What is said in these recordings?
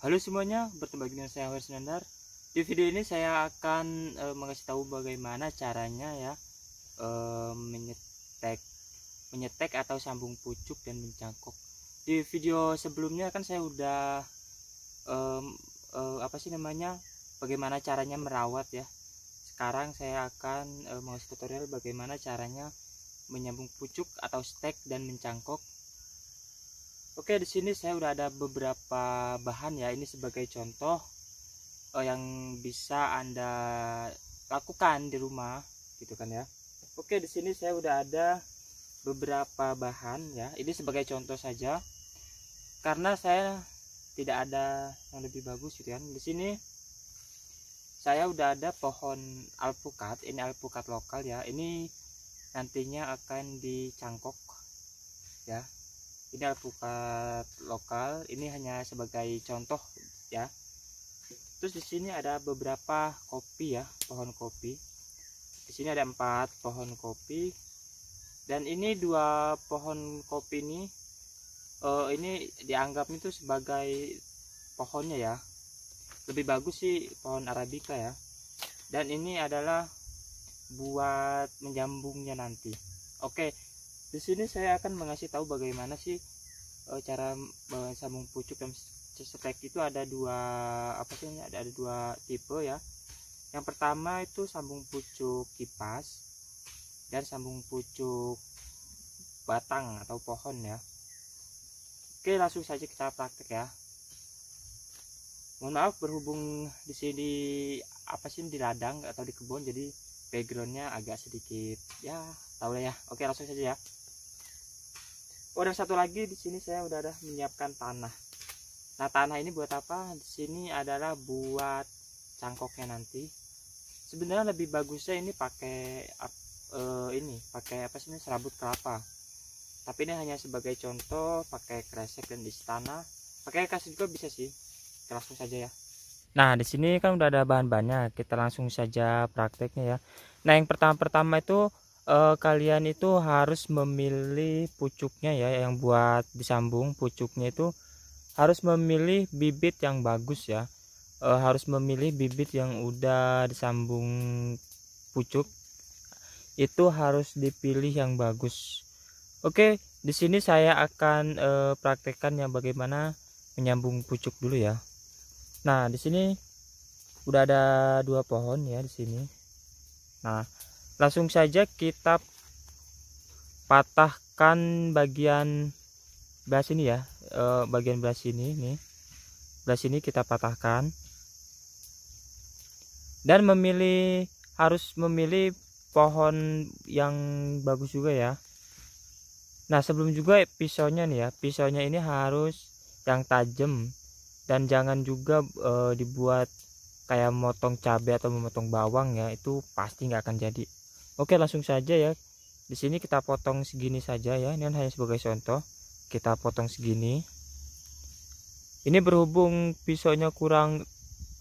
Halo semuanya, bertemu lagi dengan saya Haris Nandar. Di video ini saya akan mengasih tahu bagaimana caranya ya menyetek atau sambung pucuk dan mencangkok. Di video sebelumnya kan saya udah bagaimana caranya merawat ya. Sekarang saya akan mengasih tutorial bagaimana caranya menyambung pucuk atau stek dan mencangkok. Oke, di sini saya udah ada beberapa bahan ya. Ini sebagai contoh yang bisa Anda lakukan di rumah, gitu kan ya. Oke, di sini saya udah ada beberapa bahan ya. Ini sebagai contoh saja, karena saya tidak ada yang lebih bagus gitu kan. Di sini saya udah ada pohon alpukat. Ini alpukat lokal ya. Ini nantinya akan dicangkok ya. Ini alpukat lokal, ini hanya sebagai contoh ya. Terus di sini ada beberapa kopi ya, pohon kopi. Di sini ada 4 pohon kopi, dan ini 2 pohon kopi ini dianggap itu sebagai pohonnya ya. Lebih bagus sih pohon arabica ya. Dan ini adalah buat menyambungnya nanti. Oke. Di sini saya akan mengasih tahu bagaimana sih cara sambung pucuk dan stek. Itu ada ada 2 tipe ya. Yang pertama itu sambung pucuk kipas dan sambung pucuk batang atau pohon ya. Oke, langsung saja kita praktek ya. Mohon maaf, berhubung di sini di ladang atau di kebun, jadi backgroundnya agak sedikit ya, tahu lah ya. Oke, langsung saja ya. Oh, dan satu lagi, di sini saya udah ada menyiapkan tanah. Nah, tanah ini buat apa? Di sini adalah buat cangkoknya nanti. Sebenarnya lebih bagusnya ini pakai serabut kelapa. Tapi ini hanya sebagai contoh, pakai kresek dan isi tanah. Pakai kasih juga bisa sih. Kita langsung saja ya. Nah, di sini kan udah ada bahan-bahannya. Kita langsung saja prakteknya ya. Nah, yang pertama itu kalian itu harus memilih pucuknya ya, yang buat disambung pucuknya itu harus memilih bibit yang bagus ya. Harus memilih bibit yang udah disambung pucuk, itu harus dipilih yang bagus. Oke, di sini saya akan praktekkan yang bagaimana menyambung pucuk dulu ya. Nah, di sini udah ada 2 pohon ya di sini. Nah, langsung saja kita patahkan bagian belah sini ya, bagian belah sini nih. Belah sini kita patahkan. Dan harus memilih pohon yang bagus juga ya. Nah, sebelum juga pisaunya nih ya, pisaunya ini harus yang tajam, dan jangan juga dibuat kayak motong cabai atau memotong bawang ya, itu pasti nggak akan jadi. Oke, langsung saja ya. Di sini kita potong segini saja ya. Ini hanya sebagai contoh. Kita potong segini. Ini berhubung pisaunya kurang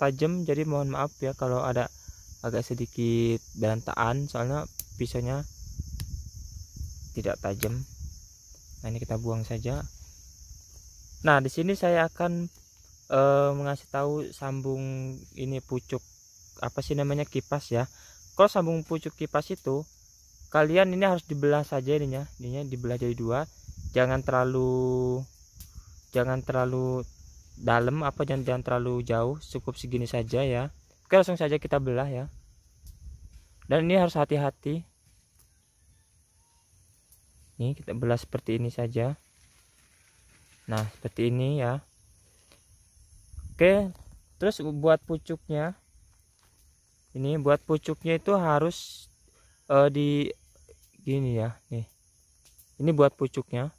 tajam, jadi mohon maaf ya kalau ada agak sedikit berantakan, soalnya pisaunya tidak tajam. Nah, ini kita buang saja. Nah, di sini saya akan mengasih tahu sambung ini pucuk kipas ya. Kalau sambung pucuk kipas itu kalian ini harus dibelah saja ininya dibelah jadi 2. Jangan terlalu dalam jangan terlalu jauh, cukup segini saja ya. Oke, langsung saja kita belah ya. Dan ini harus hati-hati. Nih, kita belah seperti ini saja. Nah, seperti ini ya. Oke, terus buat pucuknya itu harus di gini ya. Nih, ini buat pucuknya.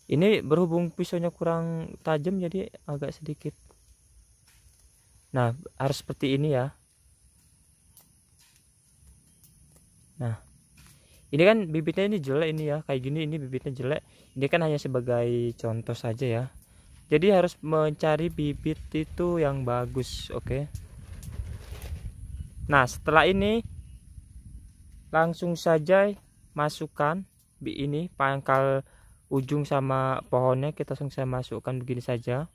Ini berhubung pisaunya kurang tajam, jadi agak sedikit. Nah, harus seperti ini ya. Nah, ini kan bibitnya ini jelek ini ya, kayak gini, ini bibitnya jelek. Ini kan hanya sebagai contoh saja ya. Jadi harus mencari bibit itu yang bagus, oke. Nah, setelah ini langsung saja masukkan ini pangkal ujung sama pohonnya kita langsung saya masukkan begini saja.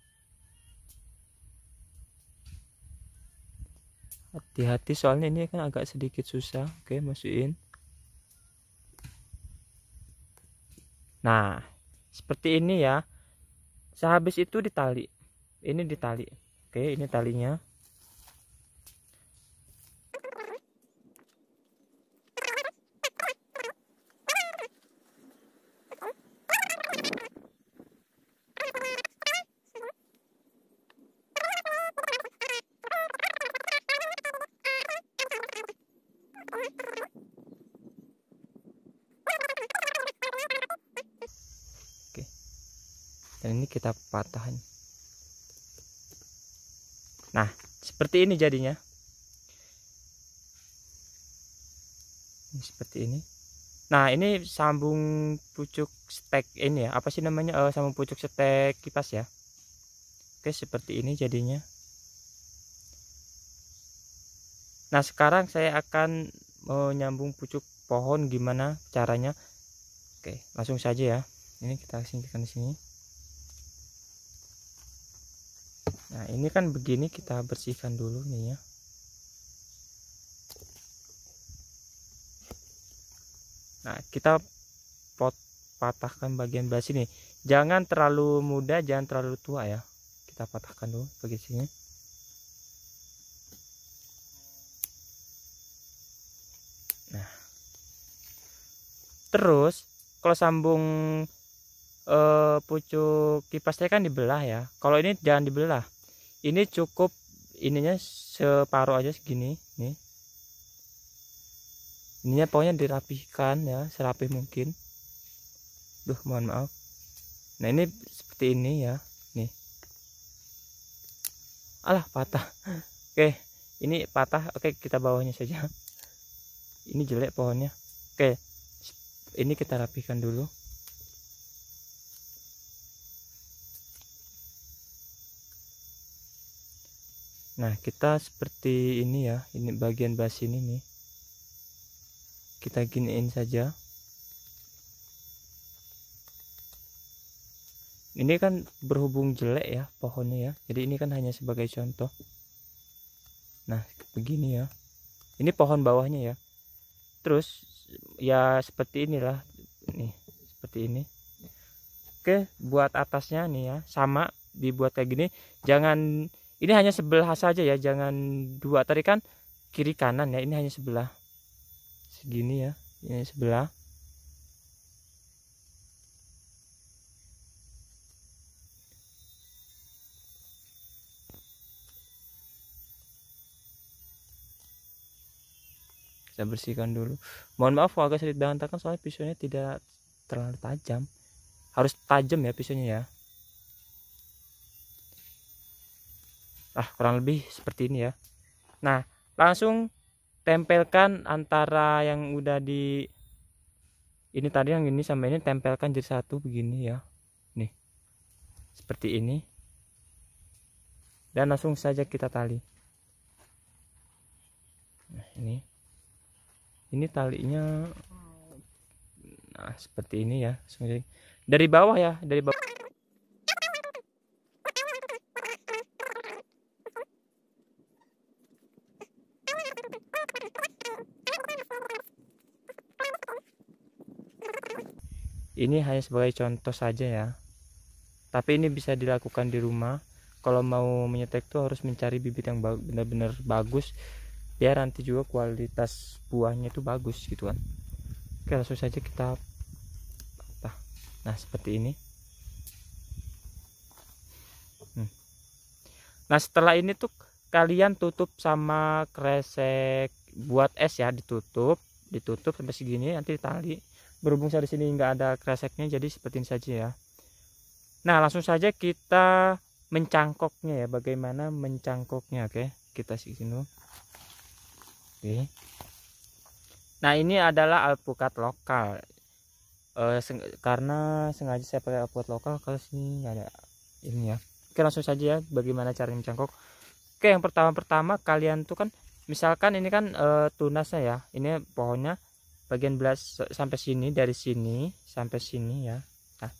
Hati-hati soalnya ini kan agak sedikit susah. Oke, masukin. Nah, seperti ini ya. Sehabis itu ditali. Ini ditali. Oke, ini talinya. Oke. Dan ini kita patahin. Nah, seperti ini jadinya. Ini seperti ini. Nah, ini sambung pucuk stek ini ya. Apa sih namanya? Sambung pucuk stek kipas ya. Oke, seperti ini jadinya. Nah, sekarang saya akan menyambung pucuk pohon gimana caranya. Oke, langsung saja ya. Ini kita singkirkan di sini. Nah, ini kan begini, kita bersihkan dulu nih ya. Nah, kita patahkan bagian belah sini. Jangan terlalu muda, jangan terlalu tua ya. Kita patahkan dulu bagian sini. Nah, terus kalau sambung pucuk kipasnya kan dibelah ya. Kalau ini jangan dibelah. Ini cukup ininya separuh aja segini nih. Ininya pokoknya dirapihkan ya, serapih mungkin. Duh, mohon maaf. Nah, ini seperti ini ya. Nih. Alah, patah. Oke, ini patah. Oke, kita bawahnya saja. Ini jelek pohonnya. Oke. Ini kita rapihkan dulu. Nah, kita seperti ini ya. Ini bagian bawah sini nih. Kita giniin saja. Ini kan berhubung jelek ya pohonnya ya. Jadi ini kan hanya sebagai contoh. Nah, begini ya. Ini pohon bawahnya ya. Terus ya seperti inilah. Nih, seperti ini. Oke, buat atasnya nih ya. Sama dibuat kayak gini. Jangan, ini hanya sebelah saja ya, jangan dua. Tadi kan kiri kanan ya, ini hanya sebelah. Segini ya, ini sebelah. Saya bersihkan dulu. Mohon maaf agak sedikit berantakan soalnya pisaunya tidak terlalu tajam. Harus tajam ya pisaunya ya. Kurang lebih seperti ini ya. Nah, langsung tempelkan antara yang udah di ini tadi, yang ini sama ini tempelkan jadi satu begini ya. Nih. Seperti ini. Dan langsung saja kita tali. Nah, ini talinya. Nah, seperti ini ya. Dari bawah ya, dari bawah. Ini hanya sebagai contoh saja ya. Tapi ini bisa dilakukan di rumah. Kalau mau menyetek tuh harus mencari bibit yang benar-benar bagus, biar nanti juga kualitas buahnya itu bagus gitu kan. Oke, langsung saja kita patah. Nah, seperti ini. Nah, setelah ini tuh kalian tutup sama kresek buat es ya, ditutup sampai segini, nanti ditali. Berhubung saya di sini nggak ada kreseknya, jadi seperti ini saja ya. Nah, langsung saja kita mencangkoknya ya. Bagaimana mencangkoknya? Oke, kita sini. Oke. Nah, ini adalah alpukat lokal. Karena sengaja saya pakai alpukat lokal, kalau sini nggak ada ini ya. Oke, langsung saja ya bagaimana cara mencangkok. Oke, yang pertama kalian tuh kan, misalkan ini kan tunasnya ya. Ini pohonnya bagian belas sampai sini, dari sini sampai sini ya. Nah,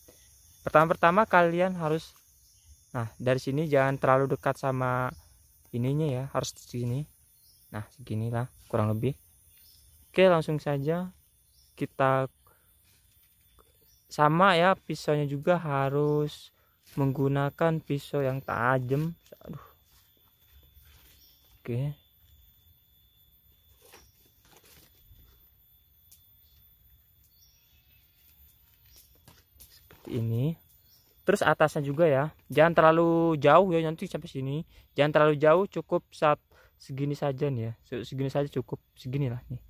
Pertama-tama kalian harus, nah dari sini jangan terlalu dekat sama ininya ya, harus di sini. Nah seginilah kurang lebih. Oke, langsung saja kita, sama ya, pisaunya juga harus menggunakan pisau yang tajam. Aduh. Oke, seperti ini. Terus atasnya juga ya, jangan terlalu jauh ya, nanti sampai sini jangan terlalu jauh, cukup segini saja nih ya, segini saja cukup, segini lah nih.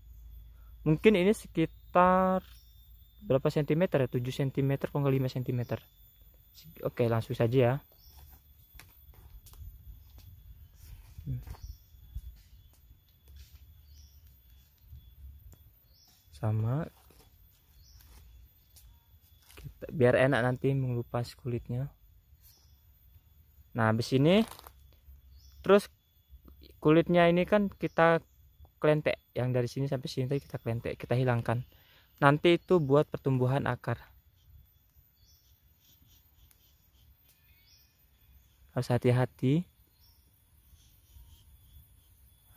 Mungkin ini sekitar berapa sentimeter ya, 7 cm kalau 5 cm. Oke, langsung saja ya. Sama kita, biar enak nanti mengelupas kulitnya. Nah habis ini, terus kulitnya ini kan kita kelentek, yang dari sini sampai sini tadi kita kelentek, kita hilangkan. Nanti itu buat pertumbuhan akar, harus hati-hati.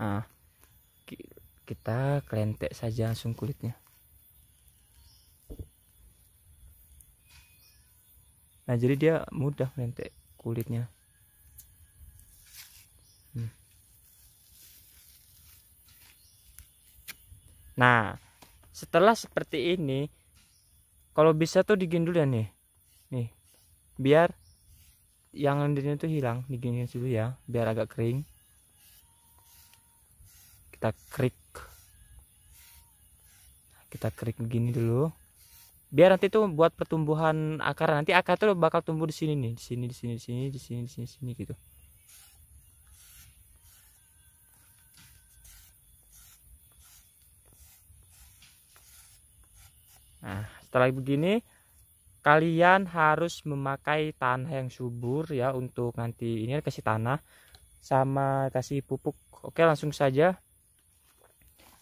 Nah kita kelentek saja langsung kulitnya. Nah jadi dia mudah kelentek kulitnya. Nah setelah seperti ini, kalau bisa tuh digini dulu ya nih, biar yang lendirnya tuh hilang, diginiin dulu ya biar agak kering. Kita krik begini dulu, biar nanti tuh buat pertumbuhan akar. Nanti akar tuh bakal tumbuh di sini nih, di sini gitu. Nah setelah begini, kalian harus memakai tanah yang subur ya, untuk nanti ini kasih tanah sama kasih pupuk. Oke, langsung saja.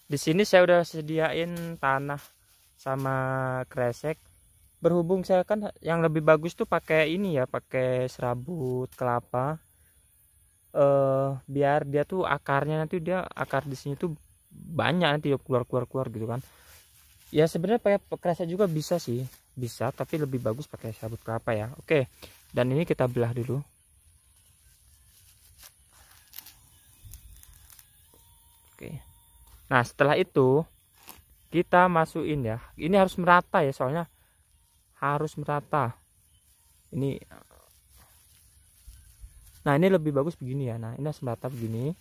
Di sini saya udah sediain tanah sama kresek. Berhubung saya kan yang lebih bagus tuh pakai ini ya, pakai serabut kelapa. Biar dia tuh akarnya nanti, dia akar di sini tuh banyak nanti keluar gitu kan. Ya sebenarnya pakai kresek juga bisa sih, bisa, tapi lebih bagus pakai serabut kelapa ya. Oke, dan ini kita belah dulu. Oke. Nah setelah itu kita masukin ya, ini harus merata ya, soalnya harus merata ini. Nah ini lebih bagus begini ya, nah ini harus merata begini.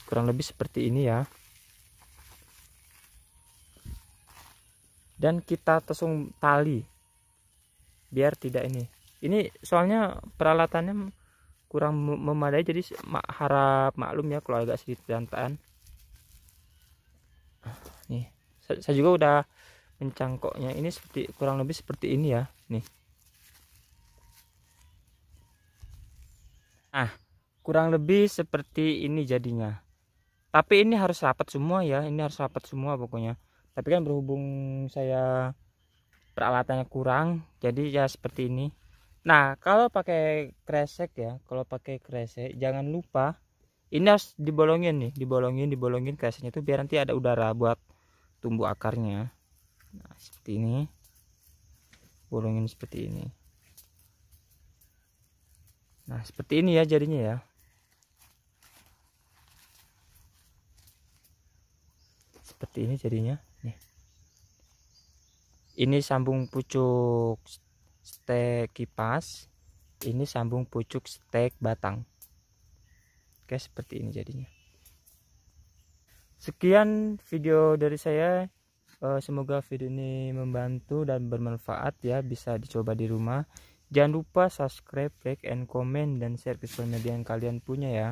Kurang lebih seperti ini ya. Dan kita tesung tali biar tidak ini soalnya peralatannya kurang memadai, jadi harap maklum ya kalau agak sedikit berantakan. Nih saya juga udah mencangkoknya, ini seperti kurang lebih seperti ini ya nih. Nah kurang lebih seperti ini jadinya, tapi ini harus rapat semua ya, ini harus rapat semua pokoknya. Tapi kan berhubung saya peralatannya kurang, jadi ya seperti ini. Nah kalau pakai kresek ya, kalau pakai kresek jangan lupa ini harus dibolongin nih, dibolongin kreseknya itu biar nanti ada udara buat tumbuh akarnya. Nah seperti ini, bolongin seperti ini. Nah seperti ini ya jadinya ya. Seperti ini jadinya nih. Ini sambung pucuk stek kipas, ini sambung pucuk stek batang. Oke, seperti ini jadinya. Sekian video dari saya. Semoga video ini membantu dan bermanfaat ya, bisa dicoba di rumah. Jangan lupa subscribe, like, and comment, dan share ke sosial media yang kalian punya ya.